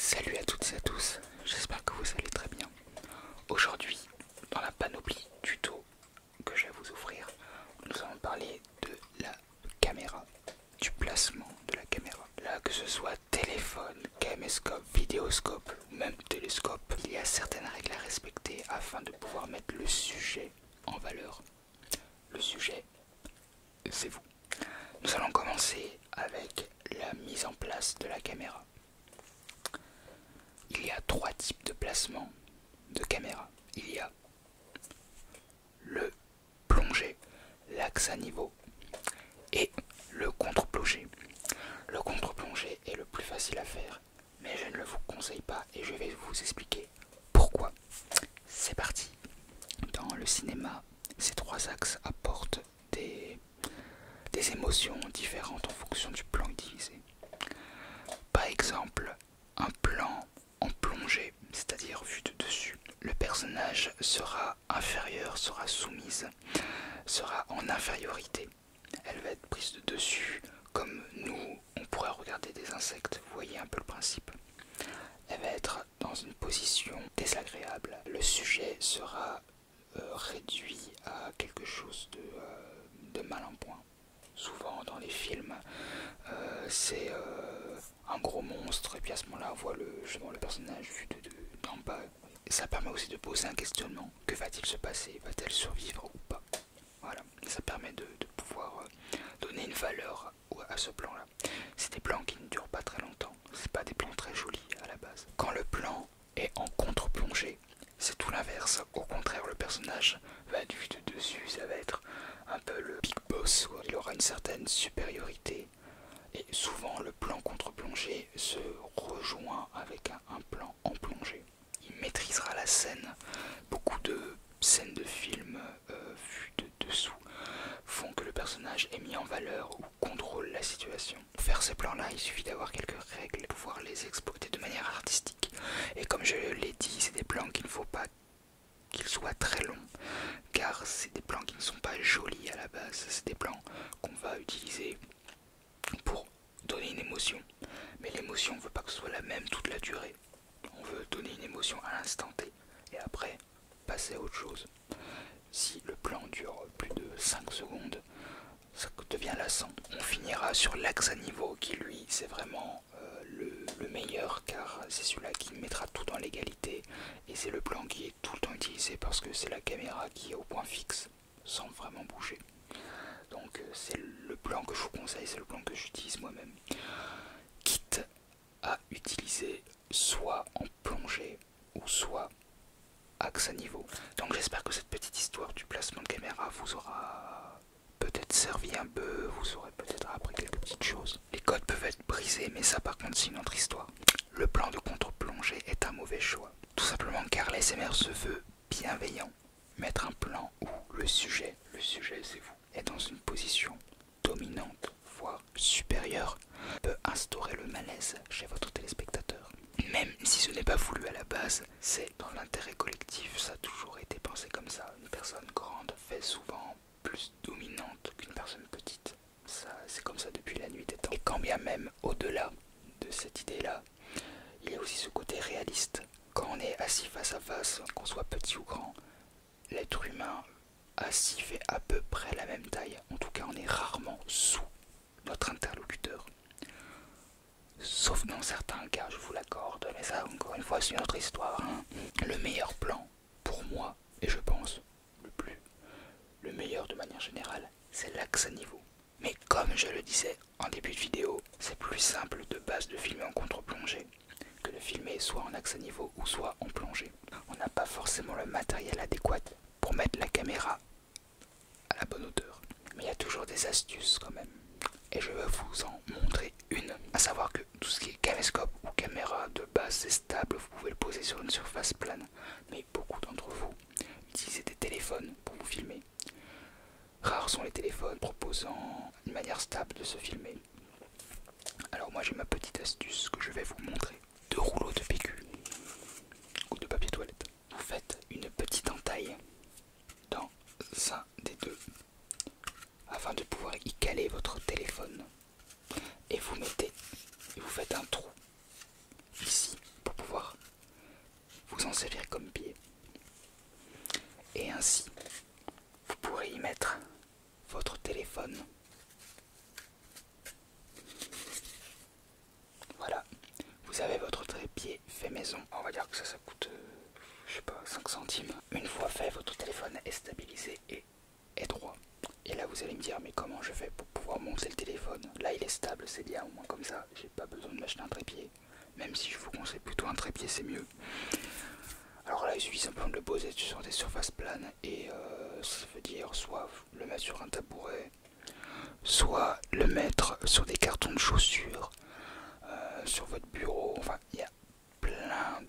Salut à toutes et à tous, j'espère que vous allez très bien. Aujourd'hui, dans la panoplie tuto que je vais vous offrir, nous allons parler de la caméra, du placement de la caméra. Là, que ce soit téléphone, caméscope, vidéoscope ou même télescope, il y a certaines règles à respecter afin de pouvoir mettre le sujet en valeur. Le sujet, c'est vous. Nous allons commencer avec la mise en place de la caméra. Il y a trois types de placement de caméra. Il y a le plongé, l'axe à niveau et le contre-plongé. Le contre-plongé est le plus facile à faire, mais je ne le vous conseille pas et je vais vous expliquer pourquoi. C'est parti. Dans le cinéma, ces trois axes apportent des émotions différentes en fonction du plan utilisé. Par exemple, un plan en plongée, c'est-à-dire vu de dessus, le personnage sera inférieur, sera soumise, sera en infériorité. Elle va être prise de dessus, comme nous, on pourrait regarder des insectes, vous voyez un peu le principe. Elle va être dans une position désagréable. Le sujet sera réduit à quelque chose de mal en point. Souvent dans les films, c'est un gros monstre et puis à ce moment-là on voit justement le personnage vu d'en bas. Et ça permet aussi de poser un questionnement. Que va-t-il se passer? Va-t-elle survivre ou pas? Voilà, ça permet de pouvoir donner une valeur à ce plan-là. C'est des plans qui ne durent pas très longtemps. C'est pas des plans très jolis à la base. Quand le plan est en contre-plongée, c'est tout l'inverse. Au contraire, le personnage va être vu de dessus. Ça va être un peu le big boss. Il aura une certaine supériorité. Et souvent, le plan contre-plongée se rejoint avec un plan en plongée. Il maîtrisera la scène. Beaucoup de scènes de films vues de dessous font que le personnage est mis en valeur ou contrôle la situation. Pour faire ces plans-là, il suffit d'avoir quelques règles pour pouvoir les exploiter de manière artistique. Et comme je l'ai dit, c'est des plans qu'il ne faut pas qu'ils soient très longs, car c'est des plans qui ne sont pas jolis à la base. C'est des plans qu'on va utiliser pour donner une émotion. Mais l'émotion, on ne veut pas que ce soit la même toute la durée. On veut donner une émotion à l'instant T et après passer à autre chose. Si le plan dure plus de 5 secondes, ça devient lassant. On finira sur l'axe à niveau qui lui c'est vraiment le meilleur, car c'est celui-là qui mettra tout dans l'égalité et c'est le plan qui est tout le temps utilisé parce que c'est la caméra qui est au point fixe sans vraiment bouger. Donc c'est le plan que je vous conseille, c'est le plan que j'utilise moi-même. Quitte à utiliser soit en plongée ou soit axe à niveau. Donc j'espère que cette petite histoire du placement de caméra vous aura peut-être servi un peu, vous aurez peut-être appris quelques petites choses. Les codes peuvent être brisés, mais ça par contre c'est une autre histoire. Le plan de contre-plongée est un mauvais choix, tout simplement car l'ASMR se veut bienveillant. Mettre un plan où le sujet c'est vous, est dans une position dominante, voire supérieure, peut instaurer le malaise chez votre téléspectateur. Même si ce n'est pas voulu à la base, c'est dans l'intérêt collectif, ça a toujours été pensé comme ça. Une personne grande fait souvent plus dominante qu'une personne petite. C'est comme ça depuis la nuit des temps. Et quand bien même au-delà de cette idée-là, il y a aussi ce côté réaliste. Quand on est assis face à face, qu'on soit petit ou grand, l'être humain assis fait à peu près la même taille. En tout cas, on est rarement sous notre interlocuteur. Sauf dans certains cas, je vous l'accorde, mais ça, encore une fois, c'est une autre histoire. Le meilleur plan, pour moi, et je pense le meilleur de manière générale, c'est l'axe à niveau. Mais comme je le disais en début de vidéo, c'est plus simple de base de filmer en contre-plongée que de filmer soit en axe à niveau ou soit en plongée. On n'a pas forcément le matériel adéquat pour mettre la caméra à la bonne hauteur. Mais il y a toujours des astuces quand même. Et je vais vous en montrer une. À savoir que tout ce qui est caméscope ou caméra de base c'est stable, vous pouvez le poser sur une surface plane. Mais beaucoup d'entre vous utilisez des téléphones pour vous filmer. Rares sont les téléphones proposant une manière stable de se filmer. Alors moi j'ai ma petite astuce que je vais vous montrer. 2 rouleaux de PQ ou de papier toilette. Vous faites une petite entaille dans un des deux afin de pouvoir y caler votre téléphone. Et vous faites un trou ici Ainsi, vous pourrez y mettre votre téléphone. Voilà, vous avez votre trépied fait maison. On va dire que ça coûte, je sais pas, 5 centimes. Une fois fait, votre téléphone est stabilisé et est droit. Et là vous allez me dire, mais comment je fais pour pouvoir monter le téléphone? Là il est stable, c'est bien, au moins comme ça, j'ai pas besoin de m'acheter un trépied. Même si je vous conseille plutôt un trépied, c'est mieux. Alors là il suffit simplement de le poser sur des surfaces planes et ça veut dire soit le mettre sur un tabouret, soit le mettre sur des cartons de chaussures, sur votre bureau. Enfin il y a plein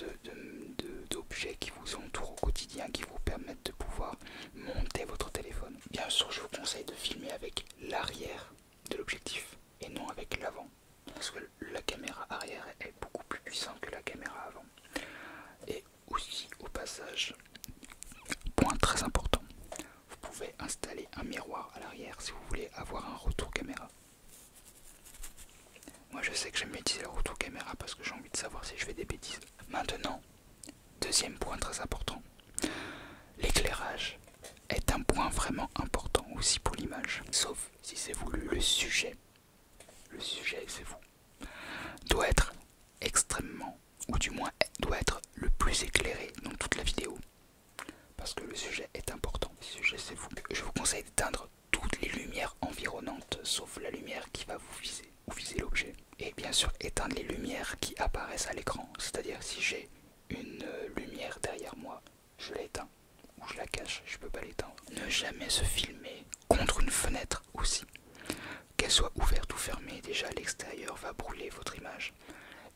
d'objets qui vous entourent au quotidien qui vous permettent de pouvoir monter votre téléphone. Bien sûr je vous conseille de filmer avec l'arrière de l'objectif et non avec l'avant, parce que la caméra arrière est beaucoup plus puissante que la caméra avant. Et aussi au passage, point très important, vous pouvez installer un miroir à l'arrière si vous voulez avoir un retour caméra. Moi je sais que j'aime utiliser le retour caméra parce que j'ai envie de savoir si je fais des bêtises. Maintenant, deuxième point très important, l'éclairage est un point vraiment important aussi pour l'image. Sauf si c'est voulu, le sujet c'est vous, doit être extrêmement, ou du moins doit être le plus éclairé dans toute la vidéo. Parce que le sujet est important, le sujet c'est vous. Je vous conseille d'éteindre toutes les lumières environnantes, sauf la lumière qui va vous viser, ou viser l'objet. Et bien sûr éteindre les lumières qui apparaissent à l'écran, c'est-à-dire si j'ai une lumière derrière moi, je l'éteins, ou je la cache, je peux pas l'éteindre. Ne jamais se filmer contre une fenêtre aussi. Qu'elle soit ouverte ou fermée, déjà l'extérieur va brûler votre image.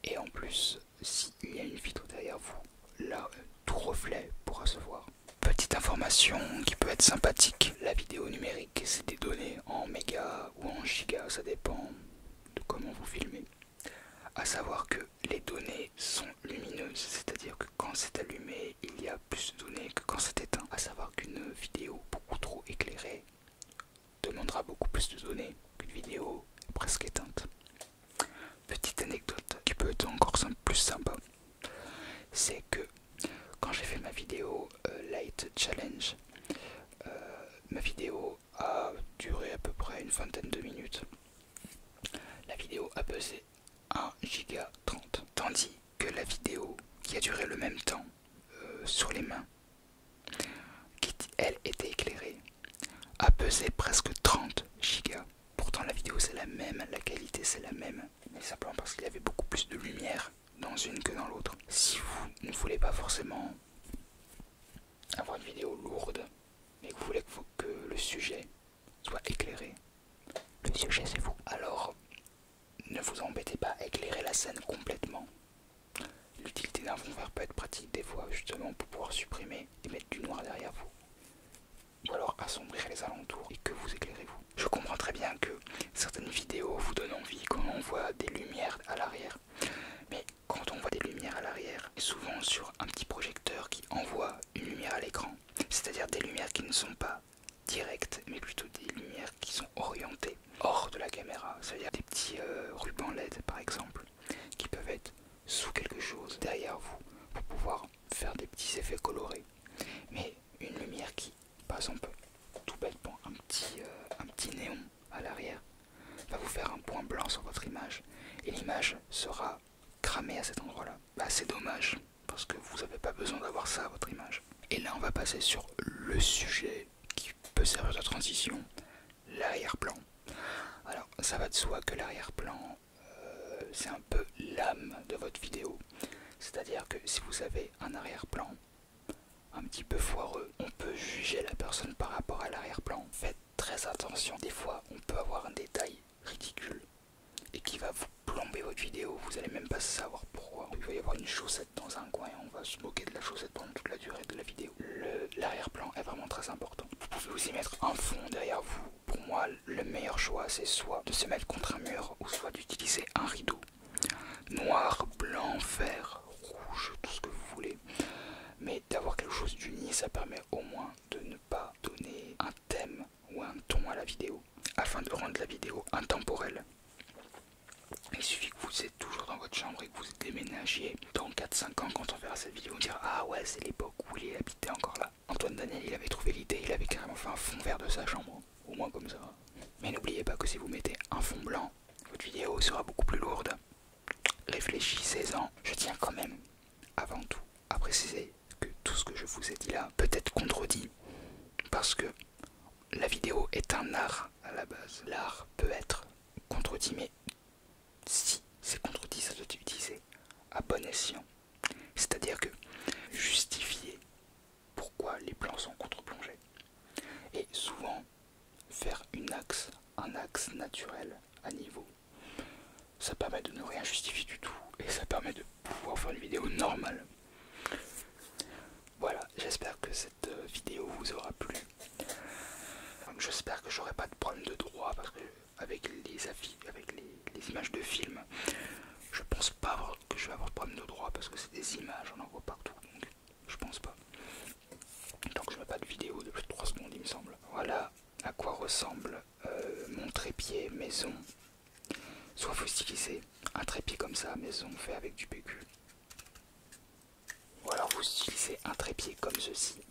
Et en plus, s'il y a une vitre derrière vous, là, tout reflet pourra se voir. Petite information qui peut être sympathique, la vidéo numérique, c'est des données en mégas ou en gigas, ça dépend de comment vous filmez. À savoir que les données sont lumineuses, c'est-à-dire que quand c'est allumé, il y a plus de données que quand c'est éteint. À savoir qu'une vidéo beaucoup trop éclairée demandera beaucoup plus de données qu'une vidéo presque éteinte. Petite anecdote qui peut être encore plus sympa, c'est que quand j'ai fait ma vidéo Light Challenge, ma vidéo a duré à peu près une vingtaine de minutes. La vidéo a pesé 1 giga 30, tandis que la vidéo qui a duré le même temps sur les mains, qui elle était éclairée, a pesé presque 30 gigas. Pourtant la vidéo c'est la même, la qualité c'est la même, mais simplement parce qu'il y avait beaucoup plus de lumière dans une que dans l'autre. Si vous ne voulez pas forcément avoir une vidéo lourde, mais que vous voulez que le sujet soit éclairé, le sujet c'est vous. Alors ne vous embêtez pas à éclairer la scène complètement. L'utilité d'un fond vert peut être pratique des fois justement pour pouvoir supprimer et mettre du noir derrière vous. Ou alors assombrir les alentours et que vous éclairez vous. Je comprends très bien que certaines vidéos vous donnent envie quand on voit des lumières à l'arrière. Mais quand on voit des lumières à l'arrière, souvent sur un petit projecteur qui envoie une lumière à l'écran, c'est-à-dire des lumières qui ne sont pas directes, mais plutôt des lumières qui sont orientées hors de la caméra, c'est-à-dire des petits rubans LED par exemple, qui peuvent être sous quelque chose derrière vous pour pouvoir faire des petits effets colorés. Mais une lumière qui, par exemple, tout bêtement, un petit néon à l'arrière va vous faire un point blanc sur votre image et l'image sera cramée à cet endroit-là. Bah, c'est dommage parce que vous n'avez pas besoin d'avoir ça à votre image. Et là, on va passer sur le sujet qui peut servir de transition, l'arrière-plan. Alors, ça va de soi que l'arrière-plan, c'est un peu l'âme de votre vidéo. C'est-à-dire que si vous avez un arrière-plan un petit peu foireux, on peut juger la personne par rapport à l'arrière-plan. Faites très attention, des fois on peut avoir un détail ridicule et qui va vous plomber votre vidéo, vous allez même pas savoir pourquoi. Il va y avoir une chaussette dans un coin et on va se moquer de la chaussette pendant toute la durée de la vidéo. L'arrière-plan est vraiment très important. Vous pouvez aussi mettre un fond derrière vous. Pour moi, le meilleur choix c'est soit de se mettre contre un mur ou soit d'utiliser un rideau. Noir, blanc, vert, rouge, tout ce que vous voulez. Mais d'avoir quelque chose d'uni, ça permet au moins de ne pas donner un thème ou un ton à la vidéo, afin de rendre la vidéo intemporelle. Il suffit que vous êtes toujours dans votre chambre et que vous déménagiez. Dans 4-5 ans, quand on verra cette vidéo, on dira « Ah ouais, c'est l'époque où il habitait encore là ». Antoine Daniel, il avait trouvé un fond vert de sa chambre, au moins comme ça. Mais n'oubliez pas que si vous mettez un fond blanc, votre vidéo sera beaucoup plus lourde. Réfléchissez-en. Je tiens quand même, avant tout, à préciser que tout ce que je vous ai dit là peut être contredit, parce que la vidéo est un art à la base. L'art peut être contredit, mais si c'est contredit, ça doit être utilisé à bon escient. C'est-à-dire que justifier pourquoi les plans sont contre-plongés. Et souvent, faire un axe naturel à niveau, ça permet de ne rien justifier du tout et ça permet de pouvoir faire une vidéo normale. Voilà, j'espère que cette vidéo vous aura plu. J'espère que j'aurai pas de problème de droit parce que avec les images de film, je pense pas que je vais avoir de problème de droit parce que c'est des images, on en voit partout, donc je pense pas. Donc je mets pas de vidéo de plus de 3 secondes il me semble. Voilà à quoi ressemble mon trépied maison. Soit vous utilisez un trépied comme ça maison fait avec du PQ, ou alors vous utilisez un trépied comme ceci